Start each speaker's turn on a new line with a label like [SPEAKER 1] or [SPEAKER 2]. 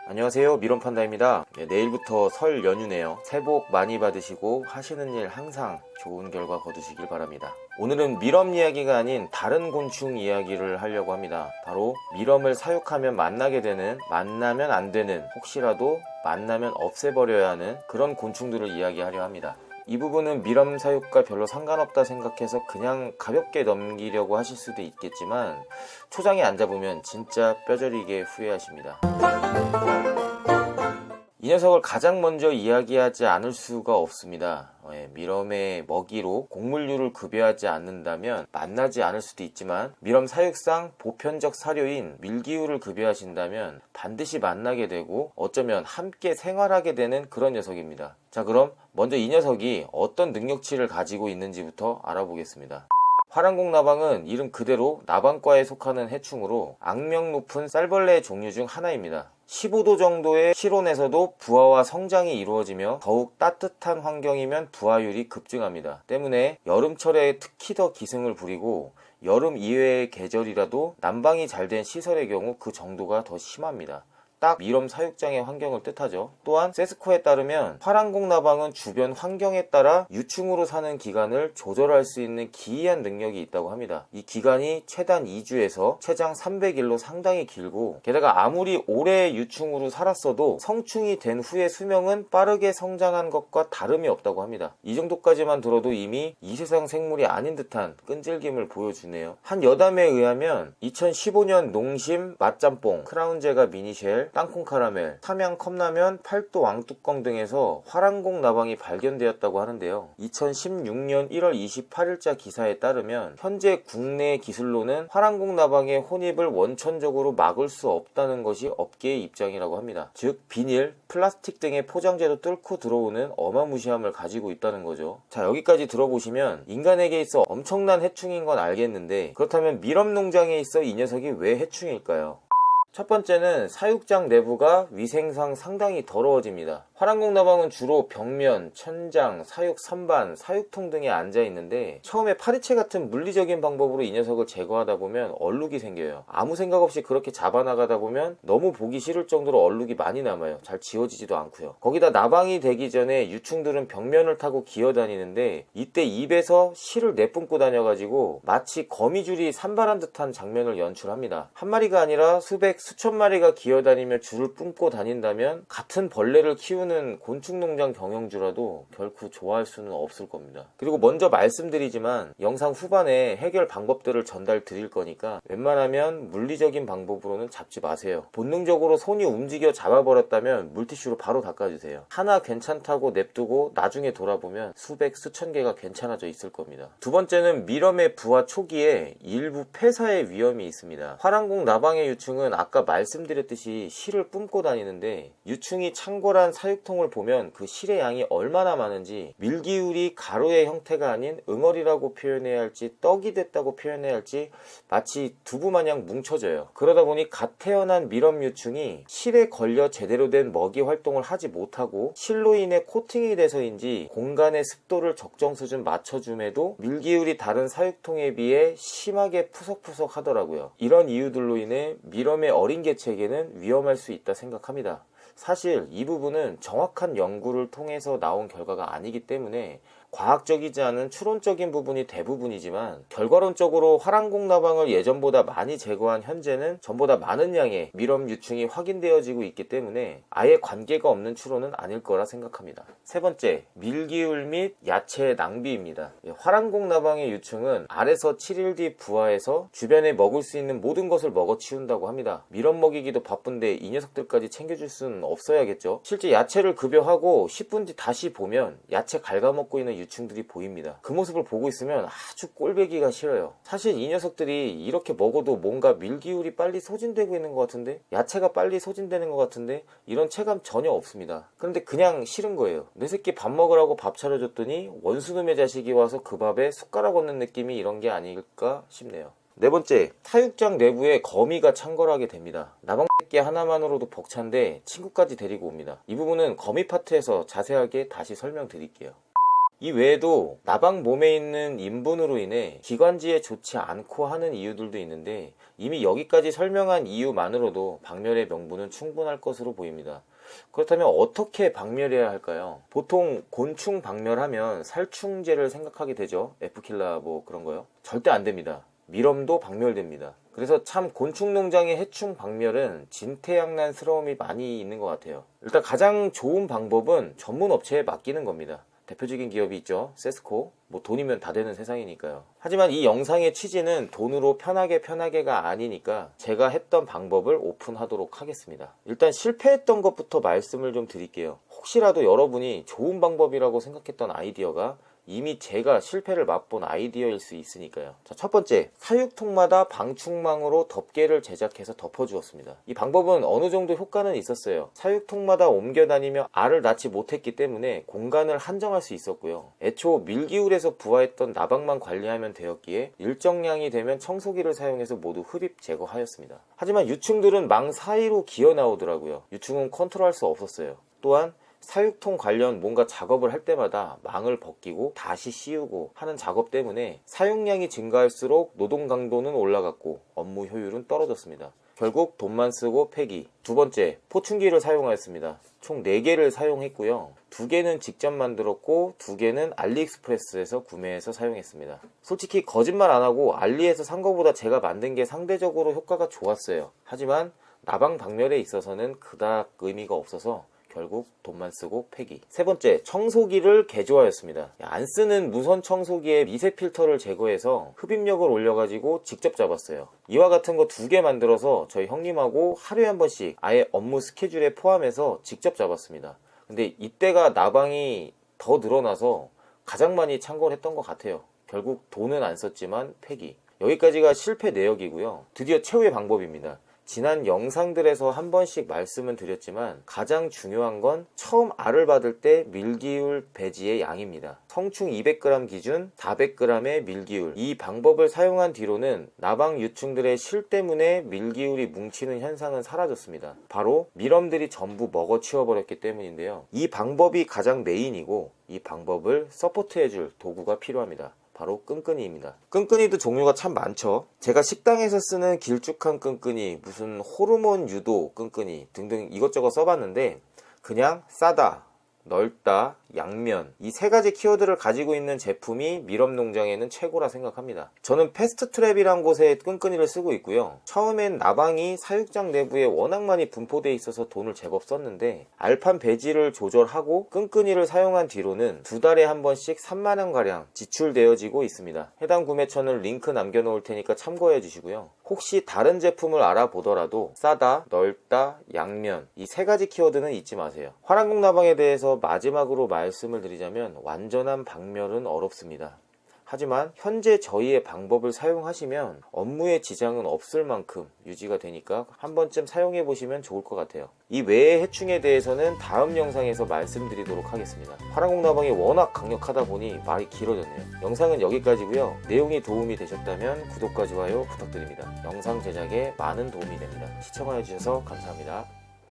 [SPEAKER 1] 안녕하세요, 미론판다입니다. 내일부터 설 연휴네요. 새해 복 많이 받으시고 하시는 일 항상 좋은 결과 거두시길 바랍니다. 오늘은 미럼 이야기가 아닌 다른 곤충 이야기를 하려고 합니다. 바로 미럼을 사육하면 만나게 되는, 만나면 안 되는, 혹시라도 만나면 없애버려야 하는 그런 곤충들을 이야기하려 합니다. 이 부분은 미럼 사육과 별로 상관없다 생각해서 그냥 가볍게 넘기려고 하실 수도 있겠지만 초장에 앉아보면 진짜 뼈저리게 후회하십니다. 이 녀석을 가장 먼저 이야기하지 않을 수가 없습니다. 미럼의 먹이로 곡물류를 급여하지 않는다면 만나지 않을 수도 있지만 미럼 사육상 보편적 사료인 밀기후를 급여하신다면 반드시 만나게 되고 어쩌면 함께 생활하게 되는 그런 녀석입니다. 자, 그럼 먼저 이 녀석이 어떤 능력치를 가지고 있는지부터 알아보겠습니다. 화랑곡나방은 이름 그대로 나방과에 속하는 해충으로 악명 높은 쌀벌레 종류 중 하나입니다. 15도 정도의 실온에서도 부화와 성장이 이루어지며 더욱 따뜻한 환경이면 부화율이 급증합니다. 때문에 여름철에 특히 더 기승을 부리고 여름 이외의 계절이라도 난방이 잘 된 시설의 경우 그 정도가 더 심합니다. 딱 미럼 사육장의 환경을 뜻하죠. 또한 세스코에 따르면 화랑곡나방은 주변 환경에 따라 유충으로 사는 기간을 조절할 수 있는 기이한 능력이 있다고 합니다. 이 기간이 최단 2주에서 최장 300일로 상당히 길고 게다가 아무리 오래 유충으로 살았어도 성충이 된 후의 수명은 빠르게 성장한 것과 다름이 없다고 합니다. 이 정도까지만 들어도 이미 이 세상 생물이 아닌 듯한 끈질김을 보여주네요. 한 여담에 의하면 2015년 농심 맛짬뽕, 크라운제가 미니쉘, 땅콩 카라멜, 삼양 컵라면, 팔도 왕뚜껑 등에서 화랑곡나방이 발견되었다고 하는데요. 2016년 1월 28일자 기사에 따르면 현재 국내 기술로는 화랑곡나방의 혼입을 원천적으로 막을 수 없다는 것이 업계의 입장이라고 합니다. 즉 비닐, 플라스틱 등의 포장재도 뚫고 들어오는 어마무시함을 가지고 있다는 거죠. 자, 여기까지 들어보시면 인간에게 있어 엄청난 해충인 건 알겠는데 그렇다면 미럼 농장에 있어 이 녀석이 왜 해충일까요? 첫 번째는 사육장 내부가 위생상 상당히 더러워집니다. 화랑곡나방은 주로 벽면, 천장, 사육 선반, 사육통 등에 앉아 있는데 처음에 파리채 같은 물리적인 방법으로 이 녀석을 제거하다 보면 얼룩이 생겨요. 아무 생각 없이 그렇게 잡아나가다 보면 너무 보기 싫을 정도로 얼룩이 많이 남아요. 잘 지워지지도 않고요. 거기다 나방이 되기 전에 유충들은 벽면을 타고 기어다니는데 이때 입에서 실을 내뿜고 다녀가지고 마치 거미줄이 산발한 듯한 장면을 연출합니다. 한 마리가 아니라 수천 마리가 기어다니며 줄을 뿜고 다닌다면 같은 벌레를 키우는 곤충농장 경영주라도 결코 좋아할 수는 없을 겁니다. 그리고 먼저 말씀드리지만 영상 후반에 해결 방법들을 전달 드릴 거니까 웬만하면 물리적인 방법으로는 잡지 마세요. 본능적으로 손이 움직여 잡아버렸다면 물티슈로 바로 닦아주세요. 하나 괜찮다고 냅두고 나중에 돌아보면 수천 개가 괜찮아져 있을 겁니다. 두 번째는 미럼의 부화 초기에 일부 폐사의 위험이 있습니다. 화랑곡나방의 유충은 아까 말씀드렸듯이 실을 뿜고 다니는데 유충이 창궐한 사육통을 보면 그 실의 양이 얼마나 많은지 밀기울이 가루의 형태가 아닌 응어리라고 표현해야 할지 떡이 됐다고 표현해야 할지 마치 두부 마냥 뭉쳐져요. 그러다 보니 갓 태어난 미럼 유충이 실에 걸려 제대로 된 먹이 활동을 하지 못하고 실로 인해 코팅이 돼서인지 공간의 습도를 적정 수준 맞춰줌에도 밀기울이 다른 사육통에 비해 심하게 푸석푸석 하더라고요. 이런 이유들로 인해 미럼의 어린 개체에게는 위험할 수 있다 생각합니다. 사실 이 부분은 정확한 연구를 통해서 나온 결과가 아니기 때문에 과학적이지 않은 추론적인 부분이 대부분이지만 결과론적으로 화랑곡나방을 예전보다 많이 제거한 현재는 전보다 많은 양의 미럼 유충이 확인되어지고 있기 때문에 아예 관계가 없는 추론은 아닐 거라 생각합니다. 세 번째, 밀기울 및 야채 낭비입니다. 화랑곡나방의 유충은 알에서 7일 뒤 부화해서 주변에 먹을 수 있는 모든 것을 먹어치운다고 합니다. 미럼 먹이기도 바쁜데 이 녀석들까지 챙겨줄 수는 없어야겠죠. 실제 야채를 급여하고 10분 뒤 다시 보면 야채 갉아먹고 있는 유충들이 보입니다. 그 모습을 보고 있으면 아주 꼴배기가 싫어요. 사실 이 녀석들이 이렇게 먹어도 뭔가 밀기울이 빨리 소진되고 있는 것 같은데, 야채가 빨리 소진되는 것 같은데 이런 체감 전혀 없습니다. 그런데 그냥 싫은 거예요. 내 새끼 밥 먹으라고 밥 차려줬더니 원수놈의 자식이 와서 그 밥에 숟가락 얹는 느낌이 이런 게 아닐까 싶네요. 네 번째, 사육장 내부에 거미가 창궐하게 됩니다. 나방새끼 하나만으로도 벅찬데 친구까지 데리고 옵니다. 이 부분은 거미 파트에서 자세하게 다시 설명드릴게요. 이 외에도 나방 몸에 있는 인분으로 인해 기관지에 좋지 않고 하는 이유들도 있는데 이미 여기까지 설명한 이유만으로도 박멸의 명분은 충분할 것으로 보입니다. 그렇다면 어떻게 박멸해야 할까요? 보통 곤충 박멸하면 살충제를 생각하게 되죠. F킬라 뭐 그런 거요. 절대 안 됩니다. 밀엄도 박멸됩니다. 그래서 참 곤충 농장의 해충 박멸은 진퇴양난스러움이 많이 있는 것 같아요. 일단 가장 좋은 방법은 전문 업체에 맡기는 겁니다. 대표적인 기업이 있죠. 세스코. 뭐 돈이면 다 되는 세상이니까요. 하지만 이 영상의 취지는 돈으로 편하게가 아니니까 제가 했던 방법을 오픈하도록 하겠습니다. 일단 실패했던 것부터 말씀을 좀 드릴게요. 혹시라도 여러분이 좋은 방법이라고 생각했던 아이디어가 이미 제가 실패를 맛본 아이디어일 수 있으니까요. 자, 첫 번째, 사육통마다 방충망으로 덮개를 제작해서 덮어주었습니다. 이 방법은 어느 정도 효과는 있었어요. 사육통마다 옮겨 다니며 알을 낳지 못했기 때문에 공간을 한정할 수 있었고요. 애초 밀기울에서 부화했던 나방만 관리하면 되었기에 일정량이 되면 청소기를 사용해서 모두 흡입 제거하였습니다. 하지만 유충들은 망 사이로 기어 나오더라고요. 유충은 컨트롤할 수 없었어요. 또한 사육통 관련 뭔가 작업을 할 때마다 망을 벗기고 다시 씌우고 하는 작업 때문에 사용량이 증가할수록 노동 강도는 올라갔고 업무 효율은 떨어졌습니다. 결국 돈만 쓰고 폐기. 두 번째, 포충기를 사용하였습니다. 총 4개를 사용했고요. 2개는 직접 만들었고 2개는 알리익스프레스에서 구매해서 사용했습니다. 솔직히 거짓말 안하고 알리에서 산 거보다 제가 만든 게 상대적으로 효과가 좋았어요. 하지만 나방 박멸에 있어서는 그닥 의미가 없어서 결국 돈만 쓰고 폐기. 세 번째, 청소기를 개조하였습니다. 안 쓰는 무선 청소기에 미세 필터를 제거해서 흡입력을 올려가지고 직접 잡았어요. 이와 같은 거 2개 만들어서 저희 형님하고 하루에 한 번씩 아예 업무 스케줄에 포함해서 직접 잡았습니다. 근데 이때가 나방이 더 늘어나서 가장 많이 참고를 했던 것 같아요. 결국 돈은 안 썼지만 폐기. 여기까지가 실패 내역이고요. 드디어 최후의 방법입니다. 지난 영상들에서 한 번씩 말씀은 드렸지만 가장 중요한 건 처음 알을 받을 때 밀기울 배지의 양입니다. 성충 200g 기준 400g의 밀기울. 이 방법을 사용한 뒤로는 나방 유충들의 실 때문에 밀기울이 뭉치는 현상은 사라졌습니다. 바로 밀엄들이 전부 먹어치워 버렸기 때문인데요. 이 방법이 가장 메인이고 이 방법을 서포트해줄 도구가 필요합니다. 바로 끈끈이입니다. 끈끈이도 종류가 참 많죠. 제가 식당에서 쓰는 길쭉한 끈끈이, 무슨 호르몬 유도 끈끈이 등등 이것저것 써봤는데 그냥 싸다, 넓다, 양면, 이 3가지 키워드를 가지고 있는 제품이 밀엄 농장에는 최고라 생각합니다. 저는 패스트트랩이란 곳에 끈끈이를 쓰고 있고요. 처음엔 나방이 사육장 내부에 워낙 많이 분포되어 있어서 돈을 제법 썼는데 알판 배지를 조절하고 끈끈이를 사용한 뒤로는 2달에 한 번씩 3만원가량 지출되어지고 있습니다. 해당 구매처는 링크 남겨놓을 테니까 참고해 주시고요. 혹시 다른 제품을 알아보더라도 싸다, 넓다, 양면, 이 3가지 키워드는 잊지 마세요. 화랑국 나방에 대해서 마지막으로 말씀을 드리자면 완전한 박멸은 어렵습니다. 하지만 현재 저희의 방법을 사용하시면 업무에 지장은 없을 만큼 유지가 되니까 한 번쯤 사용해 보시면 좋을 것 같아요. 이 외의 해충에 대해서는 다음 영상에서 말씀드리도록 하겠습니다. 화랑국 나방이 워낙 강력하다 보니 말이 길어졌네요. 영상은 여기까지고요. 내용이 도움이 되셨다면 구독과 좋아요 부탁드립니다. 영상 제작에 많은 도움이 됩니다. 시청해 주셔서 감사합니다.